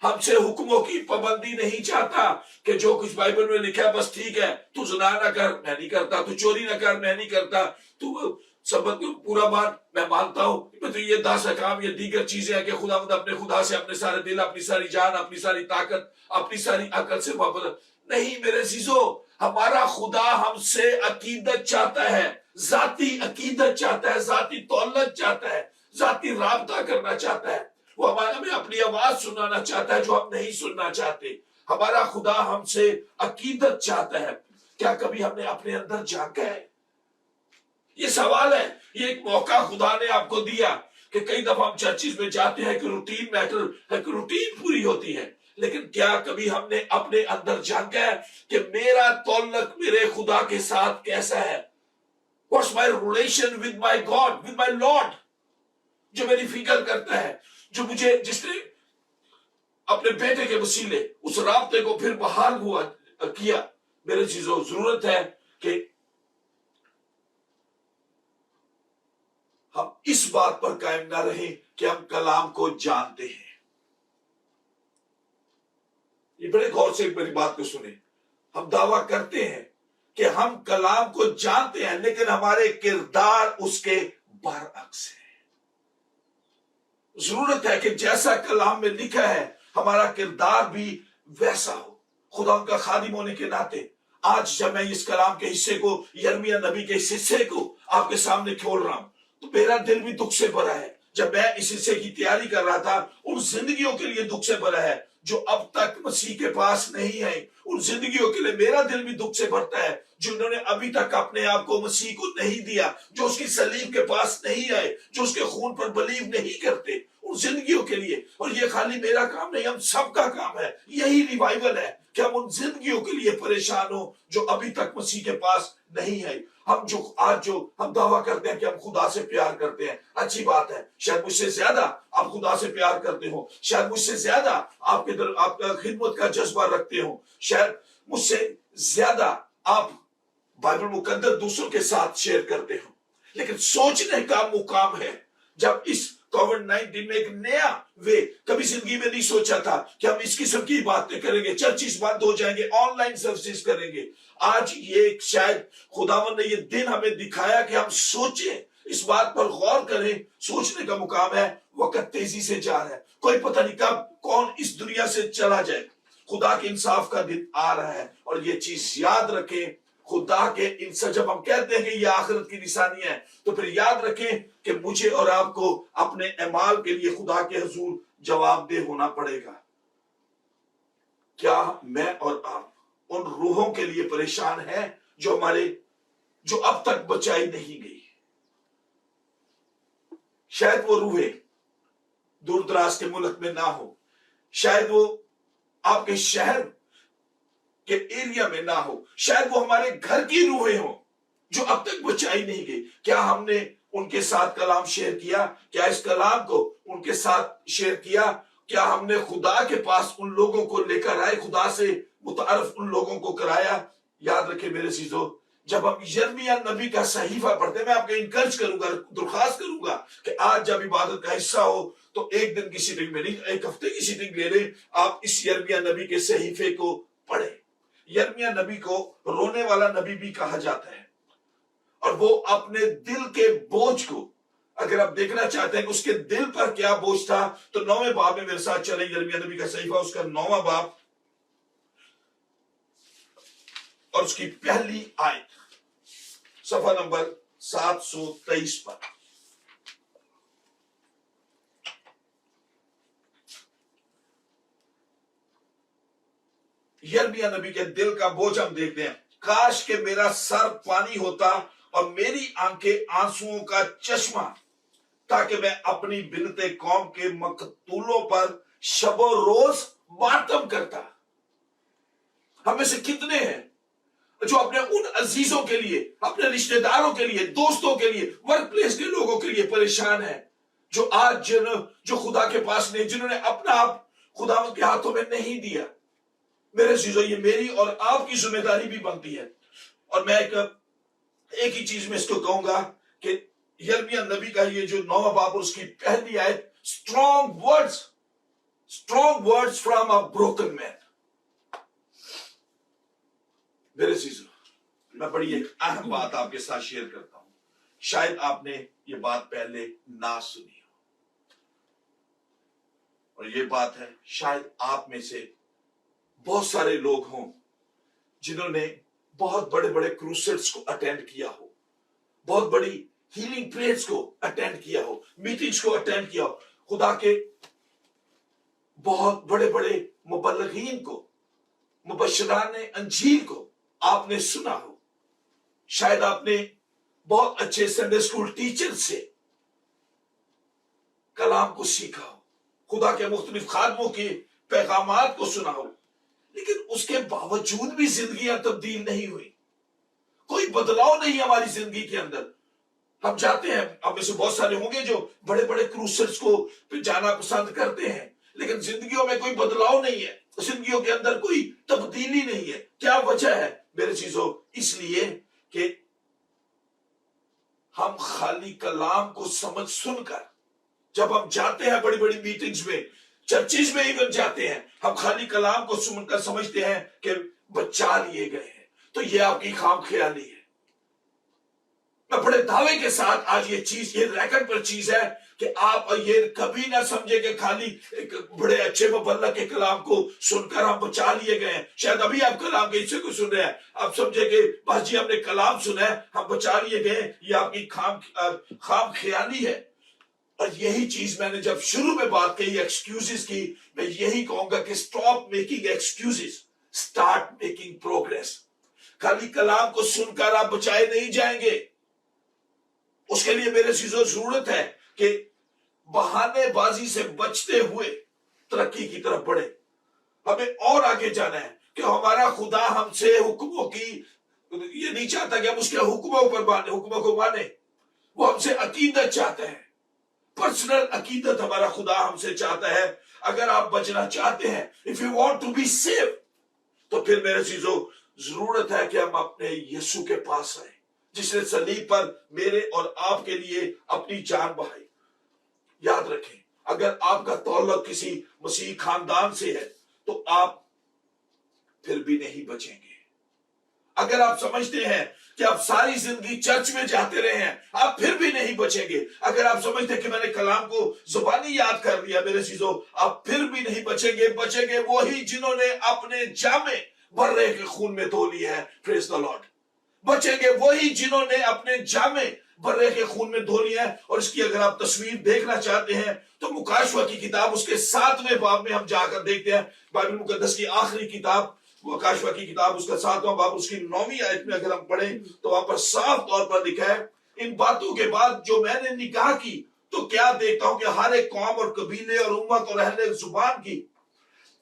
हमसे हुक्मों की पाबंदी नहीं चाहता कि जो कुछ बाइबल में लिखा है बस ठीक है, तू ज़िना ना कर, मैं नहीं करता, तू चोरी ना कर, मैं नहीं करता, तू सबक पूरा मान, मैं मानता हूं। तो ये 10 अहकाम, ये दीगर चीजें हैं कि खुदावंद अपने खुदा से अपने सारे दिल, अपनी सारी जान, अपनी सारी ताकत, अपनी सारी अकल से मोहब्बत नहीं। मेरे अजीजों, हमारा खुदा हमसे अकीदत चाहता है, जाती अकीदत चाहता है, जाती तौलत चाहता है, जाती राबता करना चाहता है। वो हमें अपनी आवाज सुनाना चाहता है जो हम नहीं सुनना चाहते। हमारा खुदा हमसे अकीदत चाहता है। क्या कभी हमने अपने अंदर झांका है? ये सवाल है। ये एक मौका खुदा ने आपको दिया कि कई दफा हम चर्चिस में जाते हैं कि रूटीन मैटर है, कि रूटीन पूरी होती है, लेकिन क्या कभी हमने अपने अंदर झांका है कि मेरा तौल्लक मेरे खुदा के साथ कैसा है? What's my relation with my God, with my Lord? जो मेरी फिक्र करता है, जो मुझे, जिसने अपने बेटे के वसीले उस राब्ते को फिर बहाल किया, मेरे चीजों जरूरत है कि हम इस बात पर कायम ना रहें कि हम कलाम को जानते हैं। ये बड़े गौर से मेरी बात को सुने। हम दावा करते हैं कि हम कलाम को जानते हैं, लेकिन हमारे किरदार उसके बरअक्स है। जरूरत है कि जैसा कलाम में लिखा है हमारा किरदार भी वैसा हो। खुदा उनका खादिम होने के नाते आज जब मैं इस कलाम के हिस्से को, यिर्मयाह नबी के इस हिस्से को आपके सामने खोल रहा हूं, तो मेरा दिल भी दुख से भरा है। जब मैं इस हिस्से की तैयारी कर रहा था, उन जिंदगियों के लिए दुख से भरा है जो अब तक मसीह के पास नहीं है। उन जिंदगियों के लिए मेरा दिल भी दुख से भरता है जिन्होंने अभी तक अपने आप को मसीह को नहीं दिया, जो उसकी सलीब के पास नहीं आए, जो उसके खून पर बिलीव नहीं करते। उन जिंदगियों के लिए, और ये खाली मेरा काम नहीं, हम सबका काम है। यही रिवाइवल है कि हम उन जिंदगियों के लिए परेशान हो जो अभी तक मसीह के पास नहीं है। हम हम दावा करते हैं कि हम खुदा से प्यार करते हैं, अच्छी बात है। शायद मुझसे ज्यादा आप खुदा से प्यार करते हो, शायद मुझसे ज्यादा आपका खिदमत का जज्बा रखते हो, शायद मुझसे ज्यादा आप बाइबल मुकद्दस दूसरों के साथ शेयर करते हो। लेकिन सोचने का मुकाम है, जब इस कोविड-19 में एक नया वे कभी जिंदगी में नहीं सोचा था कि हम इस किस्म की बातें करेंगे, चर्चिस बंद हो जाएंगे, ऑनलाइन सर्विसेज करेंगे। आज ये शायद खुदावन ने ये दिन हमें दिखाया कि हम सोचें, इस बात पर गौर करें। सोचने का मुकाम है। वक्त तेजी से जा रहा है, कोई पता नहीं कब कौन इस दुनिया से चला जाए। खुदा के इंसाफ का दिन आ रहा है, और ये चीज याद रखें, खुदा के इंसाफ, जब हम कहते हैं कि ये आखिरत की निशानी है, तो फिर याद रखें कि मुझे और आपको अपने अमाल के लिए खुदा के हुजूर जवाबदेह होना पड़ेगा। क्या मैं और आप उन रूहों के लिए परेशान हैं जो अब तक बचाई नहीं गई? शायद वो रूहें दूर दराज के मुल्क में ना हो, शायद वो आपके शहर के एरिया में ना हो, शायद वो हमारे घर की रूहें हो जो अब तक बचाई नहीं गई। क्या हमने उनके साथ कलाम शेयर किया? क्या इस कलाम को उनके साथ शेयर किया? क्या हमने खुदा के पास उन लोगों को लेकर आए, खुदा से मुतारफ उन लोगों को कराया? याद रखे मेरे चीजों, जब हम यिर्मयाह नबी का सहीफा पढ़ते हैं, मैं आपको इनकरेज करूंगा, दरख्वास्त करूंगा कि आज जब इबादत का हिस्सा हो तो एक दिन की सीटिंग में नहीं, एक हफ्ते की सीटिंग ले लें, आप इस यिर्मयाह नबी के सहीफे को पढ़े। यिर्मयाह नबी को रोने वाला नबी भी कहा जाता है, और वो अपने दिल के बोझ को, अगर आप देखना चाहते हैं कि उसके दिल पर क्या बोझ था, तो 9वें बाब में मेरे साथ चले। यिर्मयाह नबी का सहीफा, उसका 9वां बाब और उसकी पहली आयत, सफा नंबर 723 पर। यिर्मयाह नबी के दिल का बोझ हम देखते हैं। काश के मेरा सर पानी होता और मेरी आंखें आंसुओं का चश्मा, ताकि मैं अपनी बिनते कौम के मकतूलों पर शबो रोज मातम करता। हम में से कितने हैं जो अपने उन अजीजों के लिए, अपने रिश्तेदारों के लिए, दोस्तों के लिए, वर्क प्लेस के लोगों के लिए परेशान है, जो आज जो खुदा के पास नहीं, जिन्होंने अपना आप खुदा के हाथों में नहीं दिया? मेरे चीजों, ये मेरी और आपकी जिम्मेदारी भी बनती है। और मैं एक ही चीज में इसको कहूंगा कि यिर्मयाह नबी का ये जो 9वां बाब और उसकी पहली आयत, strong words from a broken man. मेरे चीजों, मैं बड़ी एक अहम बात आपके साथ शेयर करता हूं। शायद आपने ये बात पहले ना सुनी हो, और ये बात है, शायद आप में से बहुत सारे लोग हों जिन्होंने बहुत बड़े बड़े क्रूसेड्स को अटेंड किया हो, बहुत बड़ी हीलिंग प्रेयर्स को अटेंड किया हो, मीटिंग्स को अटेंड किया हो, खुदा के बहुत बड़े बड़े मुबल्लिगीन को, मुबश्शिराने अंजील को आपने सुना हो। शायद आपने बहुत अच्छे संडे स्कूल टीचर से कलाम को सीखा हो, खुदा के मुख्तलिफ खादमों के पैगामात को सुना हो, लेकिन उसके बावजूद भी जिंदगियां तब्दील नहीं हुई, कोई बदलाव नहीं हमारी जिंदगी के अंदर। हम जाते हैं, अब में से बहुत सारे होंगे जो बड़े बड़े क्रूसेड्स को जाना पसंद करते हैं, लेकिन जिंदगियों में कोई बदलाव नहीं है, जिंदगियों के अंदर कोई तब्दीली नहीं है। क्या वजह है? میرے چیزوں اس لیے کہ ہم خالی کلام کو سمجھ سن کر جب ہم جاتے ہیں بڑی بڑی میٹنگز میں، چرچز میں ایون جاتے ہیں، ہم خالی کلام کو سن کر سمجھتے ہیں کہ بچا لیے گئے ہیں، تو یہ آپ کی خام خیالی ہے۔ میں بڑے دعوے کے ساتھ آج یہ چیز، یہ ریکارڈ پر چیز ہے کہ آپ یہ کبھی نہ سمجھے کہ خالی ایک بڑے اچھے مبلغ کے کلام کو سن کر ہم بچا لیے گئے ہیں۔ شاید ابھی آپ کلام کے حصے کو سن رہے ہیں، آپ سمجھے کہ بس جی ہم نے کلام سنا ہے، ہم بچا لیے گئے ہیں، یہ آپ کی خام خیالی ہے۔ اور یہی چیز میں نے جب شروع میں بات کہی ایکسکیوزز کی، میں یہی کہوں گا کہ stop making excuses, start making progress. خالی کلام کو سن کر آپ بچائے نہیں جائیں گے۔ اس کے لیے میرے چیزوں ضرورت ہے کہ بہانے بازی سے بچتے ہوئے ترقی کی طرف بڑھے۔ ہمیں اور آگے جانا ہے کہ ہمارا خدا ہم سے حکموں کی، یہ نہیں چاہتا کہ ہم اس کے حکموں کو مانے، وہ ہم سے عقیدت چاہتا ہے، پرسنل عقیدت ہمارا خدا ہم سے چاہتا ہے۔ اگر آپ بچنا چاہتے ہیں، if you want to be saved، تو پھر میرے چیزوں ضرورت ہے کہ ہم اپنے یسوع کے پاس آئیں، جس نے صلیب پر میرے اور آپ کے لیے اپنی جان بہائی۔ یاد رکھیں، اگر آپ کا تعلق کسی مسیح خاندان سے ہے تو آپ پھر بھی نہیں بچیں گے۔ اگر آپ سمجھتے ہیں کہ آپ ساری زندگی چرچ میں جاتے رہے ہیں، آپ پھر بھی نہیں بچیں گے۔ اگر آپ سمجھتے ہیں کہ میں نے کلام کو زبانی یاد کر لیا، میرے چیزوں، آپ پھر بھی نہیں بچیں گے۔ بچیں گے وہی جنہوں نے اپنے جامے برے کے خون میں دھو لیے ہیں۔ پریز دی لارڈ۔ بچیں گے وہی جنہوں نے اپنے جامے برے کے خون میں دھو لیا ہے۔ اور اس کی اگر آپ تصویر دیکھنا چاہتے ہیں تو مکاشفہ کی کتاب اس کے 7ویں باب میں ہم جا کر دیکھتے ہیں، بائبل مقدس کی آخری کتاب مکاشفہ کی کتاب اس کا 7واں باب اس کی 9ویں آیت میں اگر ہم پڑھیں تو وہاں پر صاف طور پر لکھا ہے، ان باتوں کے بعد جو میں نے نگاہ کی تو کیا دیکھتا ہوں کہ ہر ایک قوم اور قبیلے اور امت اور اہل زبان کی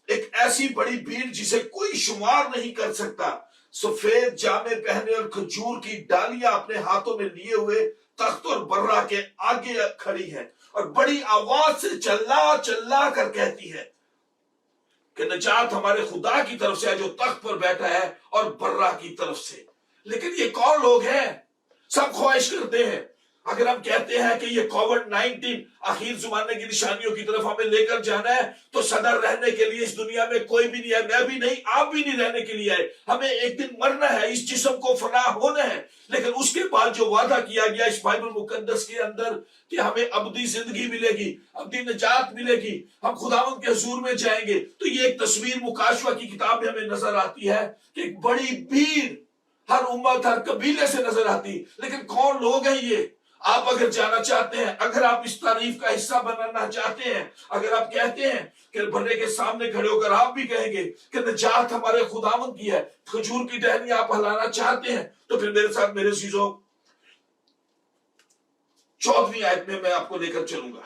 ایک ایسی بڑی بھیڑ جسے کوئی شمار نہیں کر سکتا، سفید جامے پہنے اور کھجور کی ڈالیاں اپنے ہاتھوں میں لیے ہوئے تخت اور برہ کے آگے کھڑی ہے، اور بڑی آواز سے چلا چلا کر کہتی ہے کہ نجات ہمارے خدا کی طرف سے ہے جو تخت پر بیٹھا ہے، اور برہ کی طرف سے۔ لیکن یہ کون لوگ ہیں؟ سب خواہش کرتے ہیں۔ اگر ہم کہتے ہیں کہ یہ کووڈ-19 آخر زمانے کی نشانیوں کی طرف ہمیں لے کر جانا ہے، تو صدر رہنے کے لیے اس دنیا میں کوئی بھی نہیں ہے، میں بھی نہیں، آپ بھی نہیں رہنے کے لیے ہے۔ ہمیں ایک دن مرنا ہے، اس جسم کو فنا ہونا ہے، لیکن اس کے بعد جو وعدہ کیا گیا اس بائبل مقدس کے اندر کہ ہمیں ابدی زندگی ملے گی، ابدی نجات ملے گی، ہم خداوند کے حضور میں جائیں گے، تو یہ ایک تصویر مکاشفہ کی کتاب میں ہمیں نظر آتی ہے کہ ایک بڑی بھیڑ ہر امت ہر قبیلے سے نظر آتی۔ لیکن کون لوگ ہیں یہ؟ آپ اگر جانا چاہتے ہیں، اگر آپ اس تعریف کا حصہ بننا چاہتے ہیں، اگر آپ کہتے ہیں کہ بھرے کے سامنے کھڑے ہو کر آپ بھی کہیں گے کہ نجات ہمارے خداوند کی ہے، کھجور کی ٹہنی آپ ہلانا چاہتے ہیں، تو پھر میرے ساتھ میرے عزیزوں 14ویں آیت میں آپ کو لے کر چلوں گا۔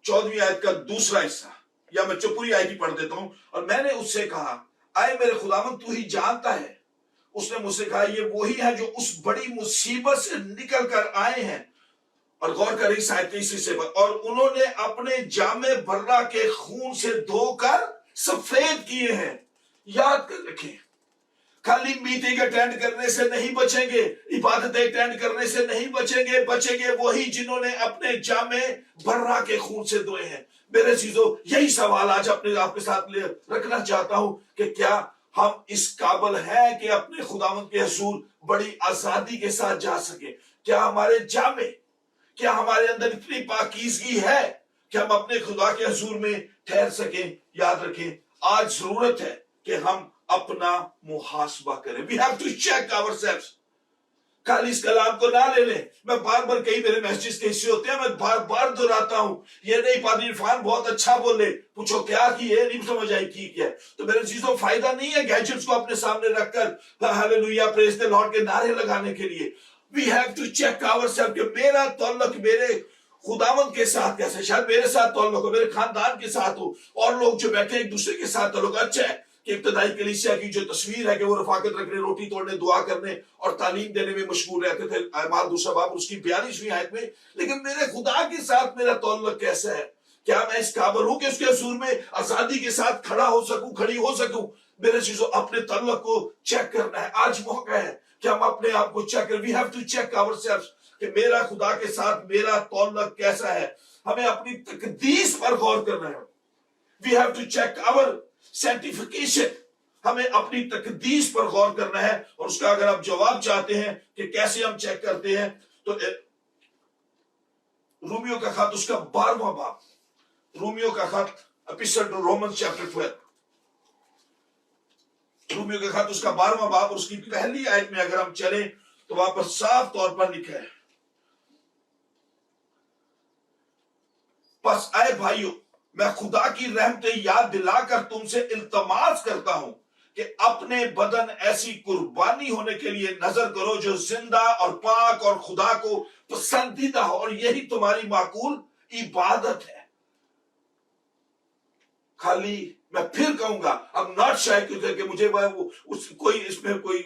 14ویں آیت کا دوسرا حصہ، یا میں پوری آیت ہی پڑھ دیتا ہوں۔ اور میں نے اس سے کہا، آئے میرے خداوند تو ہی جانتا ہے۔ اس نے مجھ سے کہا، یہ وہی ہے جو اس بڑی مصیبت سے نکل کر آئے ہیں۔ اور غور کریں اس آیت کے اس حصے پر، اور انہوں نے اپنے جامے برہ کے خون سے دھو کر سفید کیے ہیں۔ یاد کر رکھیں، خالی میٹنگ اٹینڈ کرنے سے نہیں بچیں گے، عبادتیں اٹینڈ کرنے سے نہیں بچیں گے، بچیں گے وہی جنہوں نے اپنے جامے برہ کے خون سے دھوئے ہیں۔ میرے چیزوں، یہی سوال آج اپنے آپ کے ساتھ رکھنا چاہتا ہوں کہ کیا ہم اس قابل ہیں کہ اپنے خداوند کے حضور بڑی آزادی کے ساتھ جا سکیں؟ کیا ہمارے جامے، کیا ہمارے اندر اتنی پاکیزگی ہے کہ ہم اپنے خدا کے حضور میں ٹھہر سکیں؟ یاد رکھیں، آج ضرورت ہے کہ ہم اپنا محاسبہ کریں۔ We have to check ourselves۔ خالی اس کلام کو نہ لے لیں۔ میں بار بار کئی میرے میسیجز کے حصے ہوتے ہیں، میں بار بار دہراتا ہوں، یہ نہیں پادری عرفان بہت اچھا بولے، پوچھو کیا کی ہے، نہیں سمجھ آئی کی کیا ہے۔ تو میرے چیزوں، فائدہ نہیں ہے گیجٹس کو اپنے سامنے رکھ کر ہاللویا پریز دی لارڈ کے نعرے لگانے کے لیے۔ We have to check ourselves کہ میرا تعلق میرے خداوند کے ساتھ کیسے، شاید میرے ساتھ تعلق ہو، میرے خاندان کے ساتھ ہو، اور لوگ جو بیٹھے ایک دوسرے کے ساتھ تعلق اچھا ہے کہ ابتدائی کلیسیا کی جو تصویر ہے کہ وہ رفاقت رکھنے، روٹی توڑنے، دعا کرنے اور تعلیم دینے میں مشغول رہتے تھے، اعمال 2 باب اس کی 42ویں آیت میں۔ لیکن میرے خدا کے ساتھ میرا تعلق کیسا ہے؟ کیا میں اس قابل ہوں کہ اس کے حضور میں آزادی کے ساتھ کھڑا ہو سکوں، کھڑی ہو سکوں؟ میرے چیزوں اپنے تعلق کو چیک کرنا ہے. آج موقع ہے کہ ہم اپنے آپ کو چیک کریں. We have to check our self کہ میرا خدا کے ساتھ میرا تعلق کیسا ہے. ہمیں اپنی تقدیس پر غور کرنا ہے. وی ہیو ٹو چیک آور سینٹیفیکیشن. ہمیں اپنی تقدیس پر غور کرنا ہے. اور اس کا اگر آپ جواب چاہتے ہیں کہ کیسے ہم چیک کرتے ہیں تو رومیو کا خط اس کا 12واں باب، رومیو کا خط اپیسٹل ٹو رومنز چیپٹر 12، رومیو کا خط اس کا 12واں باب اور اس کی پہلی آیت میں اگر ہم چلیں تو وہاں پر صاف طور پر لکھا ہے، پس اے بھائیو میں خدا کی رحمتیں یاد دلا کر تم سے التماس کرتا ہوں کہ اپنے بدن ایسی قربانی ہونے کے لیے نظر کرو جو زندہ اور پاک اور خدا کو پسندیدہ ہو، اور یہی تمہاری معقول عبادت ہے. خالی میں پھر کہوں گا اب ناٹ شاید کہ مجھے کوئی اس میں کوئی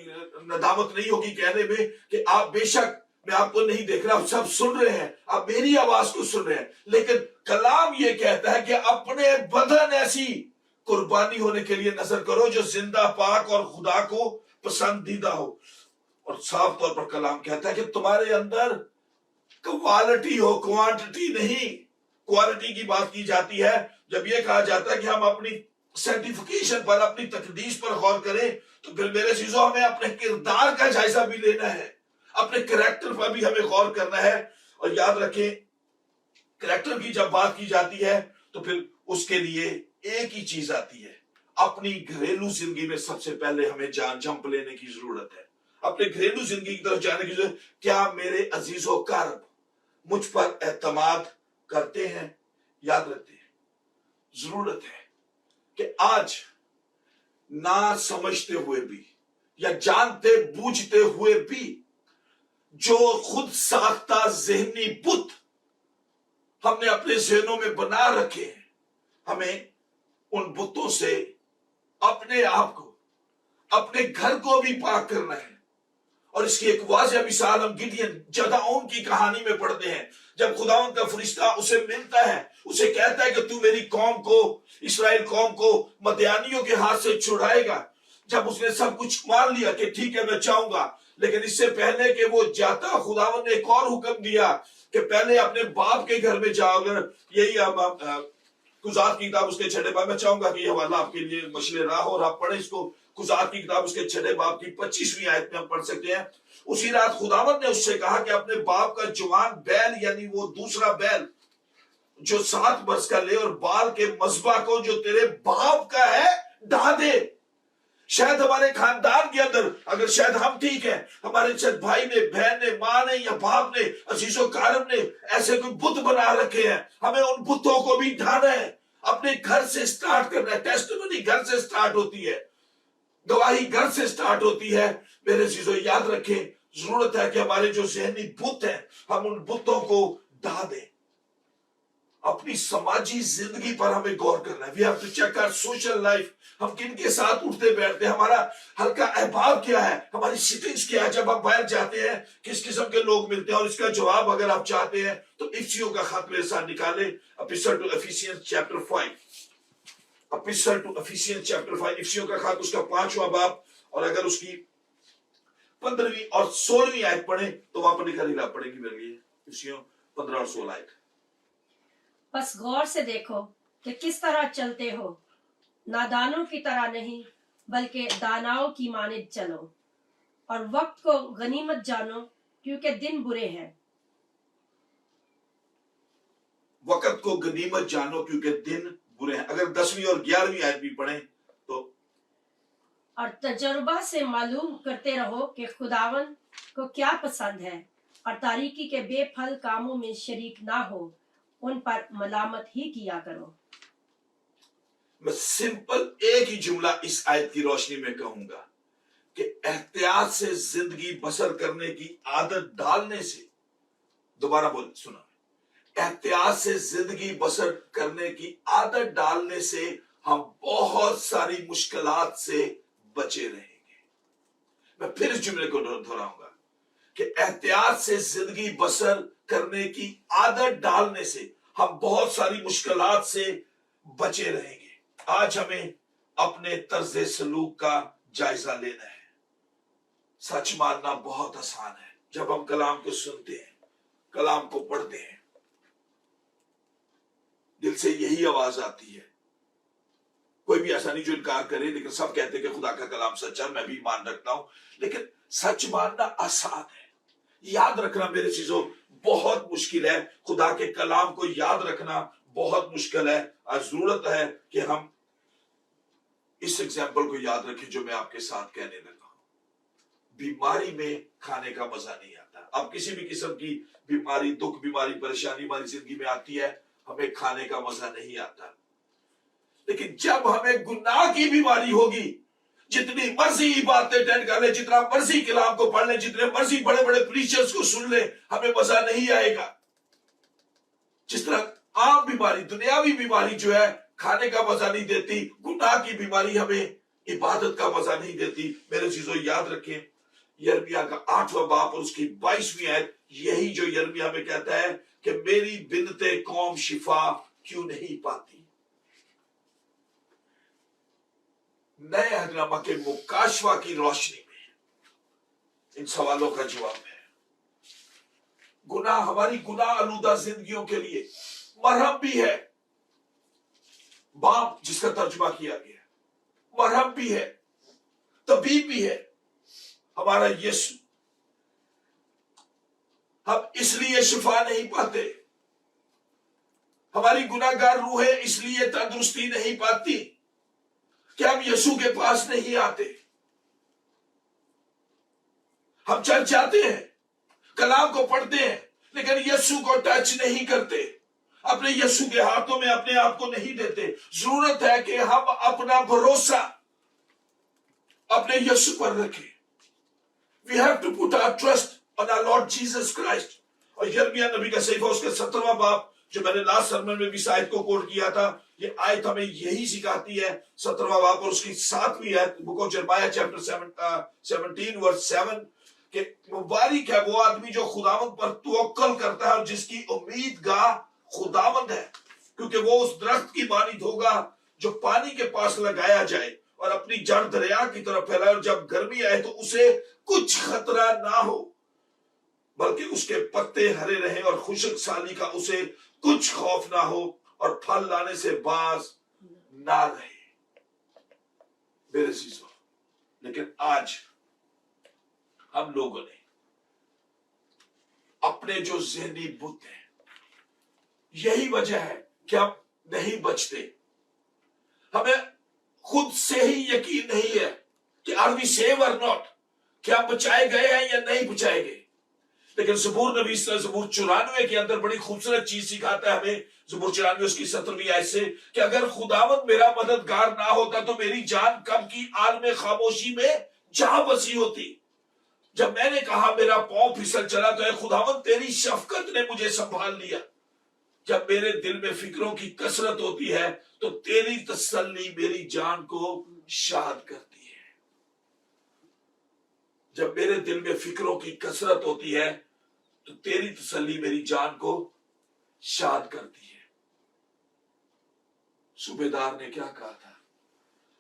ندامت نہیں ہوگی کہنے میں کہ آپ بے شک میں آپ کو نہیں دیکھ رہا، آپ سب سن رہے ہیں، آپ میری آواز کو سن رہے ہیں، لیکن کلام یہ کہتا ہے کہ اپنے بدن ایسی قربانی ہونے کے لیے نظر کرو جو زندہ پاک اور خدا کو پسندیدہ ہو. اور صاف طور پر کلام کہتا ہے کہ تمہارے اندر کوالٹی ہو، کوانٹٹی نہیں. کوالٹی کی بات کی جاتی ہے جب یہ کہا جاتا ہے کہ ہم اپنی سینٹیفیکیشن پر، اپنی تقدیس پر غور کریں، تو پھر میرے چیزوں ہمیں اپنے کردار کا جائزہ بھی لینا ہے، اپنے کریکٹر پر بھی ہمیں غور کرنا ہے. اور یاد رکھیں کریکٹر کی جب بات کی جاتی ہے تو پھر اس کے لیے ایک ہی چیز آتی ہے. اپنی گھریلو زندگی میں سب سے پہلے ہمیں جمپ لینے کی ضرورت ہے، اپنے گھریلو زندگی کی طرف جانے کی ضرورت. کیا میرے عزیز و کرب مجھ پر اعتماد کرتے ہیں؟ یاد رکھتے ہیں ضرورت ہے کہ آج نہ سمجھتے ہوئے بھی یا جانتے بوجھتے ہوئے بھی جو خود ساختہ ذہنی بت ہم نے اپنے ذہنوں میں بنا رکھے ہیں، ہمیں ان بتوں سے اپنے آپ کو، اپنے گھر کو بھی پاک کرنا ہے. اور اس کی ایک واضح مثال ہم گڈین جدعون کی کہانی میں پڑھتے ہیں. جب خداوند کا فرشتہ اسے ملتا ہے، اسے کہتا ہے کہ تو میری قوم کو، اسرائیل قوم کو مدیانیوں کے ہاتھ سے چھڑائے گا. جب اس نے سب کچھ مان لیا کہ ٹھیک ہے میں چاہوں گا، لیکن اس سے پہلے کہ وہ جاتا خداوند نے ایک اور حکم دیا کہ پہلے اپنے باپ کے گھر میں جاؤ. اگر یہی قضات کی کتاب اس کے 6 باب، میں چاہوں گا کہ یہ حوالہ آپ کے لیے مشل راہ اور آپ پڑھیں اس کو. قضات کی کتاب اس کے 6 باب کی 25ویں آیت میں ہم پڑھ سکتے ہیں. اسی رات خداوند نے اس سے کہا کہ اپنے باپ کا جوان بیل، یعنی وہ دوسرا بیل جو 7 برس کا لے، اور بال کے مذبح کو جو تیرے باپ کا ہے ڈھا دے. شاید ہمارے خاندان کے اندر، اگر شاید ہم ٹھیک ہیں، ہمارے شاید بھائی نے، بہن نے، ماں نے یا باپ نے، عزیز و کارم نے ایسے کوئی بت بنا رکھے ہیں. ہمیں ان بتوں کو بھی ڈھانا ہے، اپنے گھر سے سٹارٹ کرنا ہے. ٹیسٹیمنی گھر سے سٹارٹ ہوتی ہے، گواہی گھر سے سٹارٹ ہوتی ہے. میرے چیزوں یاد رکھیں ضرورت ہے کہ ہمارے جو ذہنی بت ہیں ہم ان بتوں کو ڈھا دیں. اپنی سماجی زندگی پر ہمیں غور کرنا ہے. We have to check our social life. ہم کن کے ساتھ اٹھتے بیٹھتے ہیں، ہمارا ہلکا احباب کیا ہے، ہماری سیٹنگز کیا ہے. جب ہم باہر جاتے ہیں کس قسم کے لوگ ملتے ہیں، اور اس کا جواب اگر آپ چاہتے ہیں تو افسیوں کا خط میرے ساتھ نکالیں. اپیسٹل ٹو افیسینس چیپٹر 5، اپیسٹل ٹو افیسینس چیپٹر 5، افسیوں کا خط اس کا 5واں باب، اور اگر اس کی 15ویں اور 16ویں آیت پڑھیں تو وہاں پر لکھا نہیں پڑے گی میرے لیے. افسیوں 15 اور 16 آیت. بس غور سے دیکھو کہ کس طرح چلتے ہو، نادانوں کی طرح نہیں بلکہ داناؤں کی مانند چلو، اور وقت کو غنیمت جانو کیونکہ دن برے ہیں. وقت کو غنیمت جانو کیونکہ دن برے ہیں. اگر 10ویں اور 11ویں آیت بھی پڑھیں تو، اور تجربہ سے معلوم کرتے رہو کہ خداوند کو کیا پسند ہے، اور تاریکی کے بے پھل کاموں میں شریک نہ ہو، ان پر ملامت ہی کیا کرو. میں سمپل ایک ہی جملہ اس آیت کی روشنی میں کہوں گا کہ احتیاط سے زندگی بسر کرنے کی عادت ڈالنے سے، دوبارہ سنا، احتیاط سے زندگی بسر کرنے کی عادت ڈالنے سے ہم بہت ساری مشکلات سے بچے رہیں گے. میں پھر اس جملے کو دہراؤں گا کہ احتیاط سے زندگی بسر کرنے کی عادت ڈالنے سے ہم بہت ساری مشکلات سے بچے رہیں گے۔ آج ہمیں اپنے طرز سلوک کا جائزہ لینا ہے۔ سچ ماننا بہت آسان ہے۔ جب ہم کلام کو سنتے ہیں، کلام کو پڑھتے ہیں، دل سے یہی آواز آتی ہے۔ کوئی بھی ایسا نہیں جو انکار کرے، لیکن سب کہتے ہیں کہ خدا کا کلام سچا ہے، میں بھی ایمان رکھتا ہوں، لیکن سچ ماننا آسان ہے۔ یاد رکھنا میرے چیزوں بہت مشکل ہے۔ خدا کے کلام کو یاد رکھنا بہت مشکل ہے۔ آج ضرورت ہے کہ ہم اس ایگزامپل کو یاد رکھیں جو میں آپ کے ساتھ کہنے لگا ہوں۔ بیماری میں کھانے کا مزہ نہیں آتا۔ اب کسی بھی قسم کی بیماری، دکھ، بیماری، پریشانی ہماری زندگی میں آتی ہے، ہمیں کھانے کا مزہ نہیں آتا۔ لیکن جب ہمیں گناہ کی بیماری ہوگی، جتنی مرضی باتیں اٹینڈ کر لیں، جتنا مرضی کلام کو پڑھ لیں، جتنے مرضی بڑے بڑے پریچرز کو سن لیں، ہمیں مزہ نہیں آئے گا۔ جس طرح عام بیماری، دنیاوی بیماری جو ہے کھانے کا مزہ نہیں دیتی، گناہ کی بیماری ہمیں عبادت کا مزہ نہیں دیتی۔ میرے چیزوں یاد رکھیں، یرمیہ کا 8واں باب اور اس کی 22ویں آیت، یہی جو یرمیہ میں کہتا ہے کہ میری بنت قوم شفا کیوں نہیں پاتی۔ نئے عہد نامہ کے مکاشفہ کی روشنی میں ان سوالوں کا جواب ہے۔ گناہ، ہماری گناہ آلودہ زندگیوں کے لیے مرہم بھی ہے، بام جس کا ترجمہ کیا گیا، مرہم بھی ہے، طبیب بھی ہے، ہمارا یسوع۔ ہم اس لیے شفا نہیں پاتے، ہماری گناہ گار روحیں اس لیے تندرستی نہیں پاتی کہ ہم یسوع کے پاس نہیں آتے۔ ہم چرچ جاتے ہیں، کلام کو پڑھتے ہیں، لیکن یسوع کو ٹچ نہیں کرتے، اپنے یسوع کے ہاتھوں میں اپنے آپ کو نہیں دیتے۔ ضرورت ہے کہ ہم اپنا بھروسہ اپنے یسوع پر رکھیں۔ We have to put our trust on our Lord Jesus Christ۔ اور یرمیہ نبی کا صحیفہ اس کے 17واں باب جو میں نے لاسٹ سرمن میں بھی اس آیت کو کوٹ کیا تھا، یہ آیت ہمیں یہی سکھاتی ہے۔ 17واں باب اور اس کی 7ویں آیت، بک آف جرمایہ چیپٹر 17 ورس 7، کہ مبارک ہے وہ آدمی جو خداوند پر توکل کرتا ہے اور جس کی امید گاہ خداوند ہے، کیونکہ وہ اس درخت کی مانند ہوگا جو پانی کے پاس لگایا جائے اور اپنی جڑ دریا کی طرف پھیلائے، اور جب گرمی آئے تو اسے کچھ خطرہ نہ ہو، بلکہ اس کے پتے ہرے رہیں اور خشک سالی کا اسے کچھ خوف نہ ہو، اور پھل لانے سے باز نہ رہے۔ میرے عزیزو، لیکن آج ہم لوگوں نے اپنے جو ذہنی بت ہیں، یہی وجہ ہے کہ ہم نہیں بچتے۔ ہمیں خود سے ہی یقین نہیں ہے کہ are we saved or not، کہ ہم بچائے گئے ہیں یا نہیں بچائے گئے۔ لیکن زبور نبی زبور 94 کے اندر بڑی خوبصورت چیز سکھاتا ہے ہمیں، زبور 94 اس کی 17ویں آیت سے، کہ اگر خداوند میرا مددگار نہ ہوتا تو میری جان کب کی عالم خاموشی میں جہاں بسی ہوتی۔ جب میں نے کہا میرا پاؤں پھسل چلا تو اے خداوند تیری شفقت نے مجھے سنبھال لیا۔ جب میرے دل میں فکروں کی کثرت ہوتی ہے تو تیری تسلی میری جان کو شاد کرتی ہے۔ جب میرے دل میں فکروں کی کثرت ہوتی ہے تو تیری تسلی میری جان کو شاد کرتی ہے۔ صوبیدار نے کیا کہا تھا؟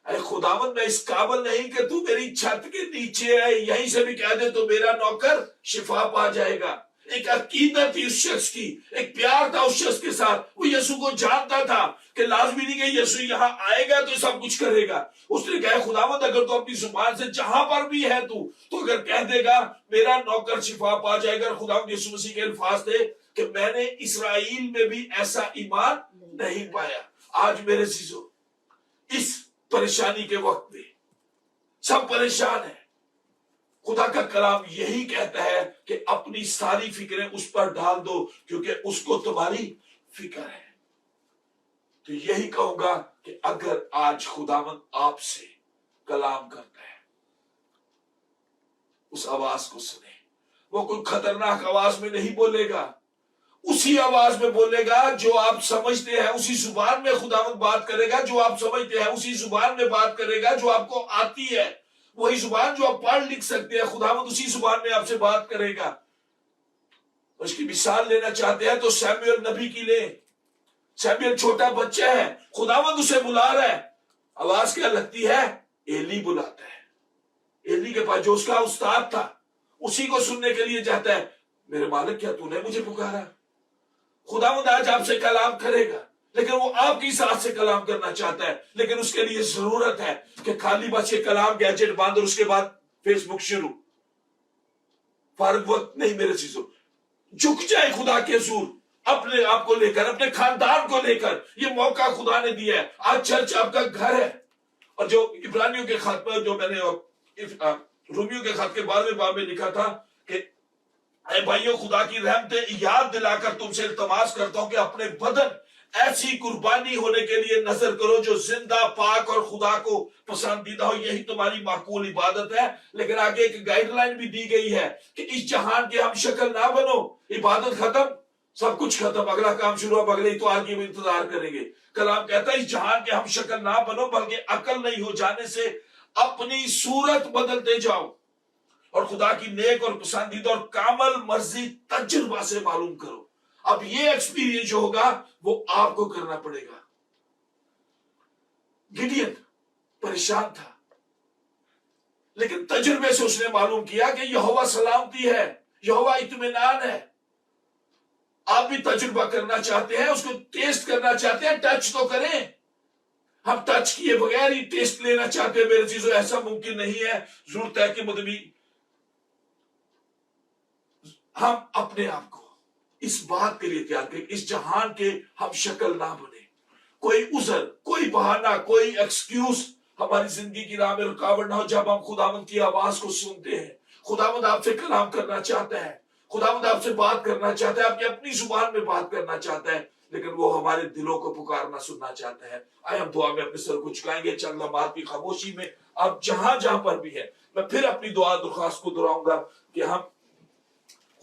اے خداوند میں اس قابل نہیں کہ تو میری چھت کے نیچے ہے، یہیں سے بھی کہہ دے تو میرا نوکر شفا پا جائے گا۔ ایک عقیدت تھی اس شخص کی، ایک پیار تھا اس شخص کے ساتھ۔ وہ یسوع کو جانتا تھا کہ لازمی نہیں کہ یسوع یہاں آئے گا تو سب کچھ کرے گا۔ اس نے کہا خداوند اگر تو اپنی زبان سے جہاں پر بھی ہے تو اگر کہہ دے گا میرا نوکر شفا پا جائے گا۔ خداوند یسوع مسیح کے الفاظ تھے کہ میں نے اسرائیل میں بھی ایسا ایمان نہیں پایا۔ آج میرے عزیزو، اس پریشانی کے وقت میں سب پریشان ہیں، خدا کا کلام یہی کہتا ہے کہ اپنی ساری فکریں اس پر ڈال دو کیونکہ اس کو تمہاری فکر ہے۔ تو یہی کہوں گا کہ اگر آج خداوند آپ سے کلام کرتا ہے، اس آواز کو سنیں۔ وہ کوئی خطرناک آواز میں نہیں بولے گا، اسی آواز میں بولے گا جو آپ سمجھتے ہیں، اسی زبان میں خداوند بات کرے گا جو آپ سمجھتے ہیں، اسی زبان میں بات کرے گا جو آپ کو آتی ہے، وہی زبان جو آپ پڑھ لکھ سکتے ہیں، خداوند اسی زبان میں آپ سے بات کرے گا۔ اس کی مثال لینا چاہتے ہیں تو سیموئیل نبی کی لیں۔ सैमुएल छोटा बच्चा है, खुदावंद उसे बुला रहा है, आवाज क्या लगती है? एली बुलाता है। एली के पास जो उसका उस्ताद था, उसी को सुनने के लिए जाता है। मेरे मालिक, क्या तूने मुझे पुकारा? खुदावंद आज आपसे कलाम करेगा, लेकिन वो आपकी साथ से कलाम करना चाहता है, लेकिन उसके लिए जरूरत है कि खाली बस ये कलाम गैजेट बंद और उसके बाद फेसबुक शुरू। फारग वक्त नहीं मेरे चीजों, झुक जाए खुदा के हुजूर, अपने आप को लेकर, अपने खानदान को लेकर। ये मौका खुदा ने दिया है। आज चर्च आपका घर है। और जो इब्रानियों के खत पर, जो मैंने रोमियो के खत के 12वें बाब में लिखा था कि ऐ भाइयों, खुदा की रहमतें याद दिलाकर तुमसे इल्तमास करता हूं कि अपने बदन ऐसी कुर्बानी होने के लिए नजर करो जो जिंदा, पाक और खुदा को पसंदीदा हो, यही तुम्हारी माकूल इबादत है। लेकिन आगे एक गाइडलाइन भी दी गई है कि इस जहान के हम शक्ल ना बनो। इबादत खत्म, सब कुछ खत्म, अगला काम शुरू हो, अगले तो आगे भी इंतजार करेंगे। कलाम कहता है इस जहान के हम शक्ल ना बनो, बल्कि अकल नहीं हो जाने से अपनी सूरत बदलते जाओ और खुदा की नेक और पसंदीदा और कामल मर्जी तजुर्बा से मालूम करो। अब ये एक्सपीरियंस जो होगा वो आपको करना पड़ेगा। गिडियन परेशान था, लेकिन तजुर्बे से उसने मालूम किया कि यहोवा सलामती है, यहोवा इत्मीनान है। आप भी तजुर्बा करना चाहते हैं, उसको टेस्ट करना चाहते हैं, टच तो करें। हम टच किए बगैर ही टेस्ट लेना चाहते हैं मेरे चीजों, ऐसा मुमकिन नहीं है। जरूरत है कि मतलब हम अपने आप को इस बात के लिए तैयार करें, इस जहान के हम शक्ल ना बने। कोई उज़र, कोई बहाना, कोई एक्सक्यूज हमारी जिंदगी की राह में रुकावट ना हो। जब हम खुदावंद की आवाज को सुनते हैं, खुदावंद आपसे कलाम करना चाहता है, खुदावंद आपसे बात करना चाहता है, आपकी अपनी जुबान में बात करना चाहता है, लेकिन वो हमारे दिलों को पुकारना सुनना चाहता है। आए हम दुआ में अपने सर को झुकाएंगे, चंद लम्हात की खामोशी में। आप जहां जहां पर भी है, मैं फिर अपनी दुआ दरख्वास्त को दोहराऊंगा कि हम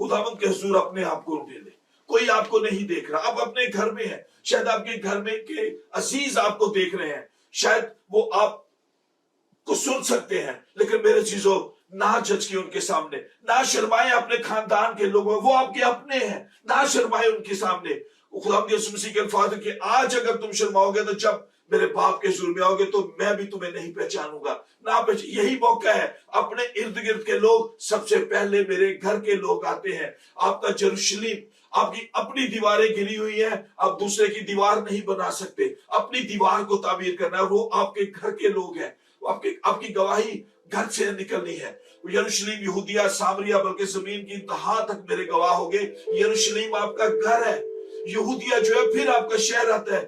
खुदावंद के हुजूर अपने आप को दे दे। कोई आपको नहीं देख रहा, आप अपने घर में है, शायद आपके घर में के अजीज आपको देख रहे हैं, शायद वो आपको सुन सकते हैं, लेकिन मेरे चीजों ना झचके उनके सामने, ना शर्माए अपने खानदान के लोगों, वो आपके अपने हैं, ना शर्माए उनके सामने। खुदावंद यीशु मसीह के अल्फाज कि आज अगर तुम शर्माओगे तो जब मेरे बाप के हुजूर में आओगे तो मैं भी तुम्हें नहीं पहचानूंगा। ना यही मौका है, अपने इर्द गिर्द के लोग सबसे पहले मेरे घर के लोग आते हैं। आपका यरूशलेम, आपकी अपनी दीवारें गिरी हुई हैं, आप दूसरे की दीवार नहीं बना सकते, अपनी दीवार को तामीर करना है। वो आपके घर के लोग हैं, आपकी गवाही घर से निकलनी है। यरूशलेम, यहूदिया, सामरिया, बल्कि जमीन की इंतहा तक मेरे गवाह होंगे। यरूशलेम आपका घर है, यहूदिया जो है फिर आपका शहर आता है,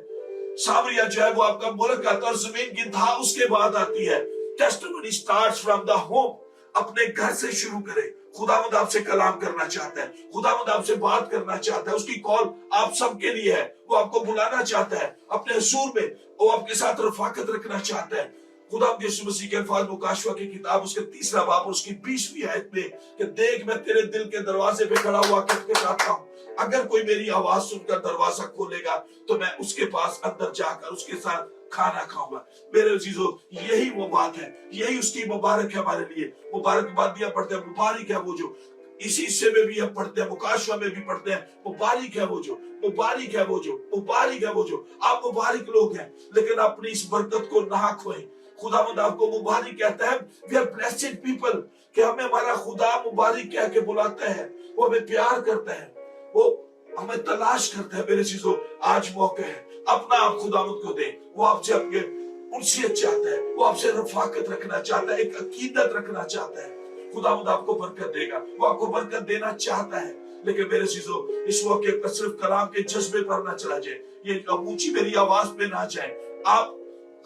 सामरिया जो है वो आपका मुल्क आता है, और जमीन की इंतहा उसके बाद आती है। Testimony starts from the home. अपने घर से शुरू करें। खुदावंद आपसे कलाम करना चाहता है, खुदावंद आपसे बात करना चाहता है, उसकी कॉल आप सबके लिए है। वो आपको बुलाना चाहता है अपने हुजूर में, वो आपके साथ रफाकत रखना चाहता है। खुदावंद यीशु मसीह के अल्फाज मुकाशवा की किताब उसके 3 बाब और उसकी 20वीं आयत में कि देख मैं तेरे दिल के दरवाजे पे खड़ा हुआ खटखटाता हूं, अगर कोई मेरी आवाज सुनकर दरवाजा खोलेगा तो मैं उसके पास अंदर जाकर उसके साथ खाना खाऊंगा। मेरे अजीजों, यही वो बात है, यही उसकी मुबारक है हमारे लिए। मुबारकबादियां पढ़ते हैं, मुबारक है वो जो, इसी हिस्से में भी हम पढ़ते हैं, मुकाशवा में भी पढ़ते हैं, मुबारक है वो जो, मुबारक है वो जो, मुबारक है वो जो। आप मुबारक लोग हैं, लेकिन अपनी इस बरकत को ना खोएं। खुदावंद आपको मुबारक कहता है, वी आर ब्लेस्ड पीपल, कि हमें हमारा खुदा मुबारक कह के बुलाता है, वो हमें प्यार करता है, वो हमें तलाश करता है। मेरे चीजों, आज मौका है, अपना आप खुदावंद को दे। वो आपसे अपने उनसीयत चाहता है, वो आपसे रफाकत रखना चाहता है, एक अकीदत रखना चाहता है। खुदावंद आपको बरकत देगा, वो आपको बरकत देना चाहता है। लेकिन मेरे चीजों, इस मौके पर सिर्फ कलाम के जज्बे पर ना चला जाए, ये ऊंची मेरी आवाज पे ना जाए। आप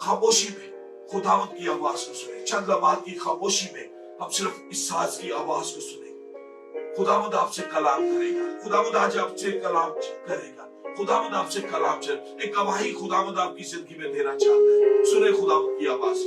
खामोशी में खुदावंद की आवाज को सुने। चंद लम्हात की खामोशी में हम सिर्फ इस साज की आवाज को सुने। खुदावंद आपसे कलाम करेगा, खुदावंद आज आपसे कलाम करेगा, खुदावंद आपसे कलाम चल। एक गवाही खुदावंद आपकी जिंदगी में देना चाहता है। सुने खुदावंद की आवाज।